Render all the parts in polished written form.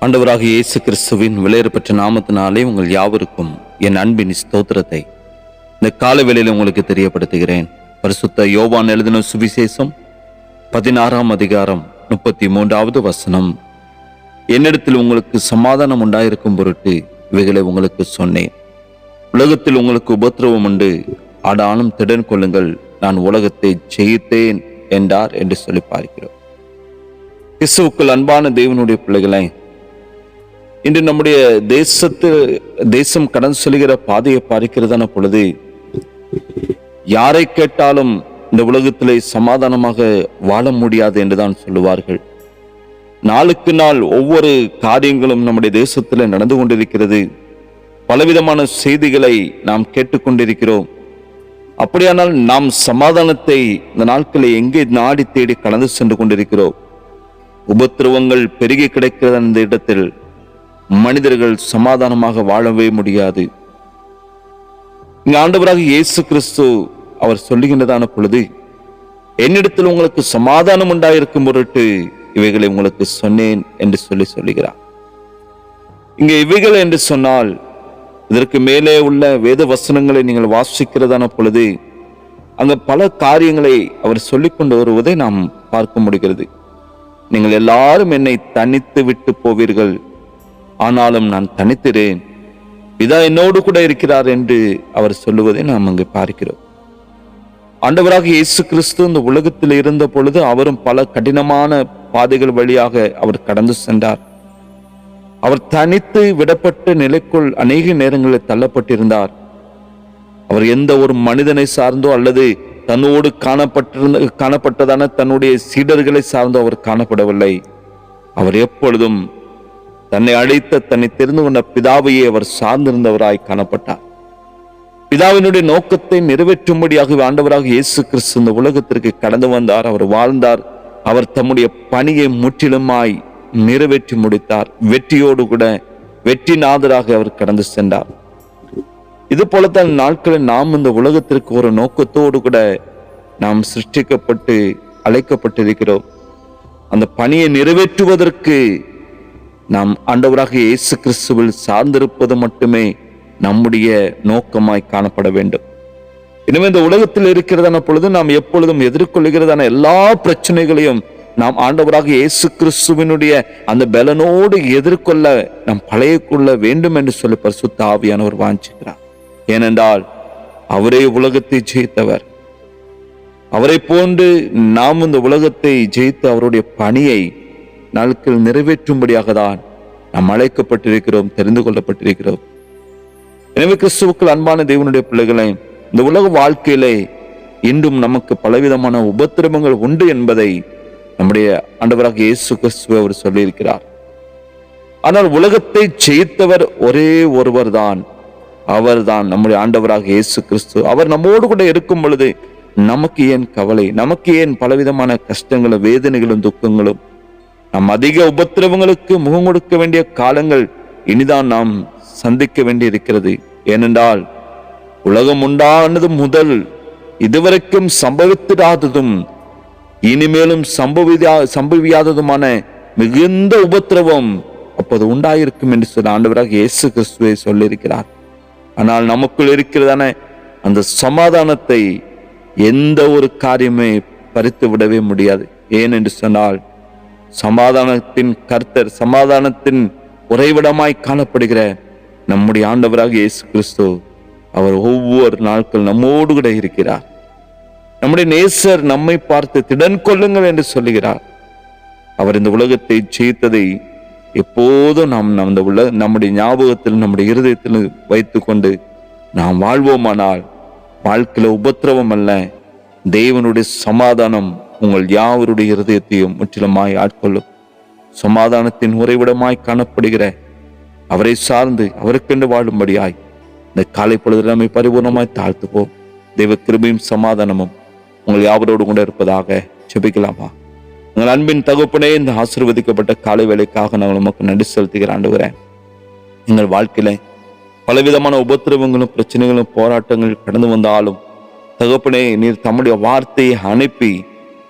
ஆண்டவராகிய இயேசு கிறிஸ்துவின் விலையேறப்பெற்ற நாமத்தினாலே உங்கள் யாவருக்கும் என் அன்பின் ஸ்தோத்திரத்தை இந்த கால வேளையில் உங்களுக்கு தெரியப்படுத்துகிறேன். பரிசுத்த யோவான் எழுதின சுவிசேஷம் 16ஆம் அதிகாரம் 33வது வசனம். என்னிடத்தில் உங்களுக்கு சமாதானம் உண்டாயிருக்கும் பொருட்டு இவைகளை உங்களுக்கு சொன்னேன். உலகத்தில் உங்களுக்கு உபத்திரவம் உண்டு, ஆனாலும் திடன் கொள்ளுங்கள், நான் உலகத்தை ஜெயித்தேன் என்றார் என்று சொல்லி பார்க்கிறோம். கிறிஸ்துவுக்குள் அன்பான தேவனுடைய பிள்ளைகளை, இன்று நம்முடைய தேசம் கடந்து செல்கிற பாதையை பார்க்கிறதான பொழுது யாரை கேட்டாலும் இந்த உலகத்திலே சமாதானமாக வாழ முடியாது என்றுதான் சொல்லுவார்கள். நாளுக்கு நாள் ஒவ்வொரு காரியங்களும் நம்முடைய தேசத்தில் நடந்து கொண்டிருக்கிறது. பலவிதமான செய்திகளை நாம் கேட்டுக்கொண்டிருக்கிறோம். அப்படியானால் நாம் சமாதானத்தை இந்த நாட்களில் எங்கே நாடி தேடி கடந்து சென்று கொண்டிருக்கிறோம். உபத்திரவங்கள் பெருகி கிடைக்கிறது. அந்த இடத்தில் மனிதர்கள் சமாதானமாக வாழவே முடியாது. இங்கு ஆண்டவராக இயேசு கிறிஸ்து அவர் சொல்லுகின்றதான பொழுது, என்னிடத்தில் உங்களுக்கு சமாதானம் உண்டாயிருக்கும் பொருட்டு இவைகளை உங்களுக்கு சொன்னேன் என்று சொல்லுகிறார். இங்கே இவைகள் என்று சொன்னால், இதற்கு மேலே உள்ள வேத வசனங்களை நீங்கள் வாசிக்கிறதான பொழுது அங்க பல காரியங்களை அவர் சொல்லிக்கொண்டு வருவதை நாம் பார்க்க முடிகிறது. நீங்கள் எல்லாரும் என்னை தனித்து விட்டு போவீர்கள், ஆனாலும் நான் தனித்திறேன், பிதா என்னோடு கூட இருக்கிறார் என்று அவர் சொல்லுவதை நாம் அங்கு பார்க்கிறோம். ஆண்டவராக இயேசு கிறிஸ்து இந்த உலகத்தில் இருந்த பொழுது அவரும் பல கடினமான பாதைகள் வழியாக அவர் கடந்து சென்றார். அவர் தனித்து விடப்பட்ட நிலைக்குள் அநேக நேரங்களில் தள்ளப்பட்டிருந்தார். அவர் எந்த ஒரு மனிதனை சார்ந்தோ அல்லது தன்னோடு காணப்பட்டதான தன்னுடைய சீடர்களை சார்ந்தோ அவர் காணப்படவில்லை. அவர் எப்பொழுதும் தன்னை அழைத்த, தன்னை தெரிந்து கொண்ட பிதாவையே அவர் சார்ந்திருந்தவராய் காணப்பட்டார். பிதாவினுடைய நோக்கத்தை நிறைவேற்றும்படியாகவே ஆண்டவராக இயேசு கிறிஸ்து இந்த உலகத்திற்கு கடந்து வந்தார். அவர் வாழ்ந்தார். அவர் தம்முடைய பணியை முற்றிலுமாய் நிறைவேற்றி முடித்தார். வெற்றியோடு கூட வெற்றி நாதராக அவர் கடந்து சென்றார். இது போலத்தான் நாட்களில் நாம் இந்த உலகத்திற்கு ஒரு நோக்கத்தோடு கூட நாம் சிருஷ்டிக்கப்பட்டு அழைக்கப்பட்டிருக்கிறோம். அந்த பணியை நிறைவேற்றுவதற்கு நாம் ஆண்டவராக இயேசு கிறிஸ்துவில் சார்ந்திருப்பது மட்டுமே நம்முடைய நோக்கமாய் காணப்பட வேண்டும். எனவே இந்த உலகத்தில் இருக்கிறதான பொழுது நாம் எப்பொழுதும் எதிர்கொள்கிறதான எல்லா பிரச்சனைகளையும் நாம் ஆண்டவராக இயேசு கிறிஸ்துவினுடைய அந்த பலனோடு எதிர்கொள்ள நாம் பழையக்கொள்ள வேண்டும் என்று சொல்லி பரிசுத்த ஆவியானவர் வாஞ்சிக்கிறார். ஏனென்றால் அவரே உலகத்தை ஜெயித்தவர். அவரை போன்று நாம் இந்த உலகத்தை ஜெயித்து அவருடைய பணியை நாட்கள் நிறைவேற்றும்படியாக தான் நாம் அழைக்கப்பட்டிருக்கிறோம், தெரிந்து கொள்ளப்பட்டிருக்கிறோம். எனவே கிறிஸ்துவுக்குள் அன்பான தேவனுடைய பிள்ளைகளை, இந்த உலக வாழ்க்கையிலே இன்றும் நமக்கு பலவிதமான உபத்திரவங்கள் உண்டு என்பதை நம்முடைய ஆண்டவராக இயேசு கிறிஸ்து அவர் சொல்லியிருக்கிறார். ஆனால் உலகத்தை ஜெயித்தவர் ஒரே ஒருவர் தான், அவர் தான் நம்முடைய ஆண்டவராக இயேசு கிறிஸ்து. அவர் நம்மோடு கூட இருக்கும் பொழுது நமக்கு ஏன் கவலை, நமக்கு ஏன் பலவிதமான கஷ்டங்களும் வேதனைகளும் துக்கங்களும்? நாம் அதிக உபத்திரவங்களுக்கு முகம் கொடுக்க வேண்டிய காலங்கள் இனிதான் நாம் சந்திக்க வேண்டி இருக்கிறது. ஏனென்றால் உலகம் உண்டானது முதல் இதுவரைக்கும் சம்பவித்திராததும் இனிமேலும் சம்பவியாததுமான மிகுந்த உபத்திரவம் அப்போது உண்டாயிருக்கும் என்று சொல்ல ஆண்டவராக இயேசு கிறிஸ்துவை சொல்லியிருக்கிறார். ஆனால் நமக்குள் இருக்கிறதான அந்த சமாதானத்தை எந்த ஒரு காரியமே பறித்து விடவே முடியாது. ஏன் என்று சொன்னால், சமாதானத்தின் கர்த்தர், சமாதானத்தின் உறைவிடமாய் காணப்படுகிற நம்முடைய ஆண்டவராக இயேசு கிறிஸ்து அவர் ஒவ்வொரு நாட்கள் நம்மோடு கூட இருக்கிறார். நம்முடைய நேசர் நம்மை பார்த்து திடன் கொள்ளுங்கள் என்று சொல்லுகிறார். அவர் இந்த உலகத்தை ஜெயித்ததை எப்போதும் நாம் நம்முடைய ஞாபகத்தில், நம்முடைய இருதயத்தில் வைத்து கொண்டு நாம் வாழ்வோமானால் வாழ்க்கையில உபத்திரவம் அல்ல, தேவனுடைய சமாதானம் உங்கள் யாவருடைய இருதயத்தையும் முற்றிலுமாய் ஆட்கொள்ளும். சமாதானத்தின் உறைவிடமாய் காணப்படுகிற அவரை சார்ந்து அவருக்கென்று வாழும்படியாய் இந்த காலை பொழுது நம்மை பரிபூர்ணமாய் தாழ்த்துப்போம். தெய்வ கிருபையும் சமாதானமும் உங்கள் யாவரோடு கூட இருப்பதாக ஜெபிக்கலாமா? உங்கள் அன்பின் தகப்பனே, இந்த ஆசீர்வதிக்கப்பட்ட காலை வேளைக்காக நாங்கள் நமக்கு நன்றி செலுத்துகிற ஆண்டவரே. எங்கள் வாழ்க்கையில பலவிதமான உபத்திரவங்களும் பிரச்சனைகளும் போராட்டங்கள் கடந்து வந்தாலும் தகப்பனே, நீர் தம்முடைய வார்த்தையை அனுப்பி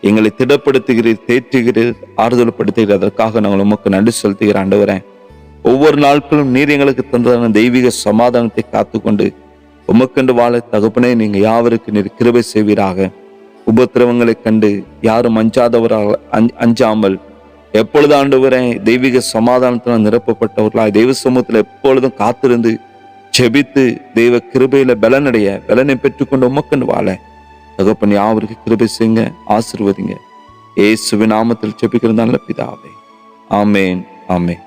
எங்களை திடப்படுத்துகிறீர், தேற்றுகிறீர், ஆறுதல் படுத்துகிறீர். அதற்காக நாங்கள் உமக்கு நன்றி செலுத்துகிற ஆண்டவரே. ஒவ்வொரு நாட்களும் நீர் எங்களுக்கு தந்ததான தெய்வீக சமாதானத்தை காத்துக்கொண்டு உமக்கண்டு வாழ தகப்பனே நீங்க யாவருக்கு நீர் கிருபை செய்வீராக. உபத்திரவங்களை கண்டு யாரும் அஞ்சாதவராக அஞ்சாமல் எப்பொழுது ஆண்டவரே தெய்வீக சமாதானத்தினால் நிரப்பப்பட்டவர்களாய் தெய்வ சமூகத்தில் எப்பொழுதும் காத்திருந்து ஜெபித்து தெய்வ கிருபையில பலனை பெற்றுக்கொண்டு உமக்கண்டு வாழ தகப்பன் யாவருக்கு கிருபை செய்யுங்க, ஆசீர்வதிங்க. இயேசுவின் நாமத்தில் ஜெபிக்கிற நல்ல பிதாவே, ஆமேன், ஆமேன்.